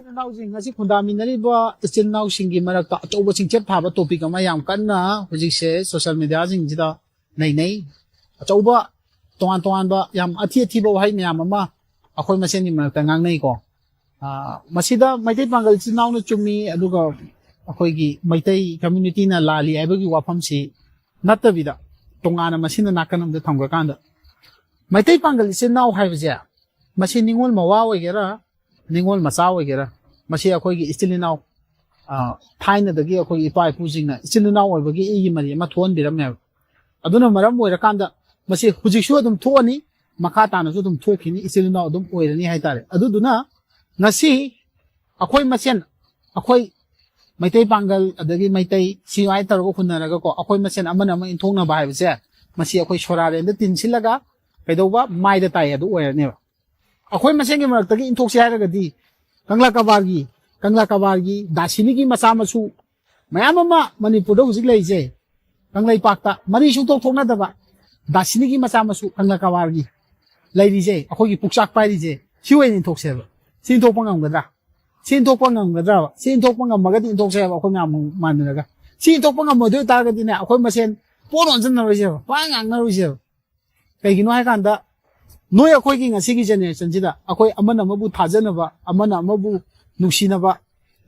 ꯏꯆꯤꯟ ꯉꯁꯤ ꯈꯨꯟꯗꯥꯃꯤꯟꯅꯔꯤꯕ ꯏꯆꯤꯟ ꯏꯅꯥꯎꯁꯤꯡꯒꯤ ꯃꯔꯛꯇ ꯑꯆꯧꯕ ꯆꯤꯡꯆꯦꯞ ꯊꯥꯕ ꯇꯣꯄꯤꯛ ꯑꯃ ꯌꯥꯝ ꯀꯟꯅ ꯍꯧꯖꯤꯛꯁꯦ ꯁꯣꯁꯤꯌꯦꯜ ꯃꯤꯗꯤꯌꯥꯁꯤꯡꯁꯤꯗ ꯅꯩꯅꯩ ꯑꯆꯧꯕ ꯇꯣꯉꯥꯟꯕ ꯌꯥꯝ ꯑꯊꯤꯕ ꯋꯥꯍꯩ ꯃꯌꯥꯝ ꯑꯃ ꯑꯩꯈꯣꯏ ꯃꯁꯦꯟꯒꯤ ꯃꯔꯛꯇ ꯉꯥꯡꯅꯩꯀꯣ ꯃꯁꯤꯗ ꯃꯩꯇꯩ ꯄꯥꯡꯒꯜ ꯏꯆꯤꯟ ꯏꯅꯥꯎꯅ ꯆꯨꯝꯃꯤ ꯑꯗꯨꯒ ꯑꯩꯈꯣꯏꯒꯤ ꯃꯩꯇꯩ ꯀꯝꯃ꯭ꯌꯨꯅꯤꯇꯤꯅ ꯂꯥꯜꯂꯤ ꯍꯥꯏꯕꯒꯤ ꯋꯥꯐꯝꯁꯤ ꯅꯠꯇꯕꯤꯗ ꯇꯣꯉꯥꯟꯅ ꯃꯁꯤꯅ ꯅꯥꯀꯟ ꯑꯃꯗ ꯊꯝꯈ꯭ꯔꯀꯥꯟꯗ ꯃꯩꯇꯩ ꯄꯥꯡꯒꯜ ꯏꯆꯤꯟ ꯏꯅꯥꯎ ꯍꯥꯏꯕꯁꯦ ꯃꯁꯤ ꯅꯤꯡꯉꯣꯜ ꯃꯋꯥ ꯑꯣꯏꯒꯦꯔꯥ ꯅꯤꯡꯉꯣꯜ ꯃꯆꯥ ꯑꯣꯏꯒꯦꯔꯥ ꯃꯁꯤ ꯑꯩꯈꯣꯏꯒꯤ ꯏꯆꯤꯜ ꯏꯅꯥꯎ ꯊꯥꯏꯅꯗꯒꯤ ꯑꯩꯈꯣꯏꯒꯤ ꯏꯄꯥ ꯏꯄꯨꯁꯤꯡꯅ ꯏꯆꯤꯜ ꯏꯅꯥꯎ ꯑꯣꯏꯕꯒꯤ ꯏꯒꯤ ꯃꯔꯤ ꯑꯃ ꯊꯣꯛꯍꯟꯕꯤꯔꯝꯃꯦꯕ ꯑꯗꯨꯅ ꯃꯔꯝ ꯑꯣꯏꯔꯀꯥꯟꯗ ꯃꯁꯤ ꯍꯧꯖꯤꯛꯁꯨ ꯑꯗꯨꯝ ꯊꯣꯛꯑꯅꯤ ꯃꯈꯥ ꯇꯥꯅꯁꯨ ꯑꯗꯨꯝ ꯊꯣꯛꯈꯤꯅꯤ ꯏꯆꯤꯜ ꯏꯅꯥꯎ ꯑꯗꯨꯝ ꯑꯣꯏꯔꯅꯤ ꯍꯥꯏꯇꯥꯔꯦ ꯑꯗꯨꯗꯨꯅ ꯉꯁꯤ ꯑꯩꯈꯣꯏ ꯃꯁꯦꯟ ꯑꯩꯈꯣꯏ ꯃꯩꯇꯩ ꯄꯥꯡꯒꯜ ꯑꯗꯒꯤ ꯃꯩꯇꯩ ꯁꯤꯃꯥꯏꯅ ꯇꯧꯔꯒ ꯍꯨꯟꯅꯔꯒꯀꯣ ꯑꯩꯈꯣꯏ ꯃꯁꯦꯟ ꯑꯃꯅ ꯑꯃ ꯏꯟꯊꯣꯛꯅꯕ ꯍꯥꯏꯕꯁꯦ ꯃꯁꯤ ꯑꯩꯈꯣꯏ ꯁꯣꯔꯥꯔꯦꯟꯗ ꯇꯤꯟꯁꯤꯜꯂꯒ ꯀꯩꯗꯧꯕ ꯃꯥꯏꯗ ꯇꯥꯏ ꯑꯗꯨ ꯑꯣꯏꯔꯅꯦꯕ ꯑꯩꯈꯣꯏ ꯃꯁꯦꯟꯒꯤ ꯃꯔꯛꯇꯒꯤ ꯏꯟꯊꯣꯛꯁꯦ ꯍꯥꯏꯔꯒꯗꯤ ꯀꯪꯂꯥ ꯀꯕꯥꯔꯒꯤ ꯗꯥꯁꯤꯅꯤꯒꯤ ꯃꯆꯥ ꯃꯁꯨ ꯃꯌꯥꯝ ꯑꯃ ꯃꯅꯤꯄꯨꯔꯗ ꯍꯧꯖꯤꯛ ꯂꯩꯔꯤꯁꯦ ꯀꯪꯂꯩꯄꯥꯛꯇ ꯃꯔꯤ ꯁꯨꯡꯊꯣꯛ ꯊꯣꯛꯅꯗꯕ ꯗꯥꯁꯤꯅꯤꯒꯤ ꯃꯆꯥ ꯃꯁꯨ ꯀꯪꯂꯥ ꯀꯕꯥꯔꯒꯤ ꯂꯩꯔꯤꯁꯦ ꯑꯩꯈꯣꯏꯒꯤ ꯄꯨꯛꯆꯥꯛ ꯄꯥꯏꯔꯤꯁꯦ ꯁꯤ ꯑꯣꯏꯅ ꯏꯟꯊꯣꯛꯁꯦꯕ ꯁꯤ ꯏꯟꯊꯣꯛꯄ ꯉꯝꯒꯗ꯭ꯔꯥ ꯁꯤ ꯏꯟꯊꯣꯛꯄ ꯉꯝꯒꯗ꯭ꯔꯕ ꯁꯤ ꯏꯟꯊꯣꯛꯄ ꯉꯝꯃꯒꯗꯤ ꯏꯟꯊꯣꯛꯁꯦꯕ ꯑꯩꯈꯣই ꯃꯌꯥꯝ ꯃꯥꯟꯅꯔꯒ ꯁꯤ ꯏꯟꯊꯣꯛꯄ ꯉꯝꯃꯣꯏꯗꯣꯏ ꯇꯥꯔꯒꯗꯤꯅꯦ ꯑꯩꯈꯣꯏ ꯃꯁꯦꯟ ꯄꯣꯠ ꯑꯣꯟꯁꯤꯟꯅꯔꯣꯏꯁꯦꯕ ꯄꯥꯡ ꯉꯥꯡꯅꯔꯣꯏꯁꯦꯕ ꯀꯩꯒꯤꯅꯣ ꯍꯥꯏꯀꯥꯟꯗ ꯅꯣꯏ ꯑꯩꯈꯣꯏꯒꯤ ꯉꯁꯤꯒꯤ ꯖꯦꯅꯦꯔꯦꯁꯟꯁꯤꯗ ꯑꯩꯈꯣꯏ ꯑꯃꯅ ꯑꯃꯕꯨ ꯊꯥꯖꯅꯕ ꯑꯃꯅ ꯑꯃꯕు ꯅꯨꯡꯁꯤꯅꯕ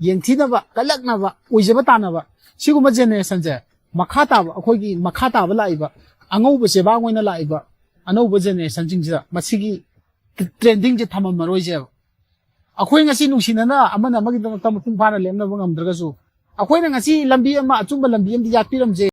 ꯌꯦꯡꯊꯤꯅꯕ ꯀꯜꯂꯛꯅꯕ ꯑꯣꯏꯖꯕ ꯇꯥꯅꯕ ꯁꯤꯒꯨꯝꯕ ꯖꯦꯅꯦꯔꯦꯁꯟꯁꯦ ꯃꯈꯥ ꯇꯥꯕ ꯑꯩꯈꯣꯏꯒꯤ ꯃꯈꯥ ꯇꯥꯕ ꯂꯥꯛꯏꯕ ꯑꯉꯧꯕ ꯆꯦꯕꯥꯡ ꯑꯣꯏꯅ ꯂꯥꯛꯏꯕ ꯑꯅꯧꯕ ꯖꯦꯅꯦꯔꯦꯁꯟꯁꯤꯡꯁꯤꯗ ꯃꯁꯤꯒꯤ ꯇ꯭ꯔꯦꯟꯗꯤꯡꯁꯦ ꯊꯝꯃꯝꯃꯔꯣꯏꯁꯦꯕ ꯑꯩꯈꯣꯏ ꯉꯁꯤ ꯅꯨꯡꯁꯤꯅꯅ ꯑꯃꯅ ꯑꯃꯒꯤꯗꯃꯛꯇ ꯃꯄꯨꯡ ꯐꯥꯅ ꯂꯦꯞꯅꯕ ꯉꯝꯗ꯭ꯔꯒꯁꯨ ꯑꯩꯈꯣꯏꯅ ꯉꯁꯤ ꯂꯝꯕꯤ ꯑꯃ ꯑꯆꯨꯝꯕ ꯂꯝꯕꯤ ꯑꯃꯗꯤ ꯌꯥꯠꯄꯤꯔꯝꯖꯦ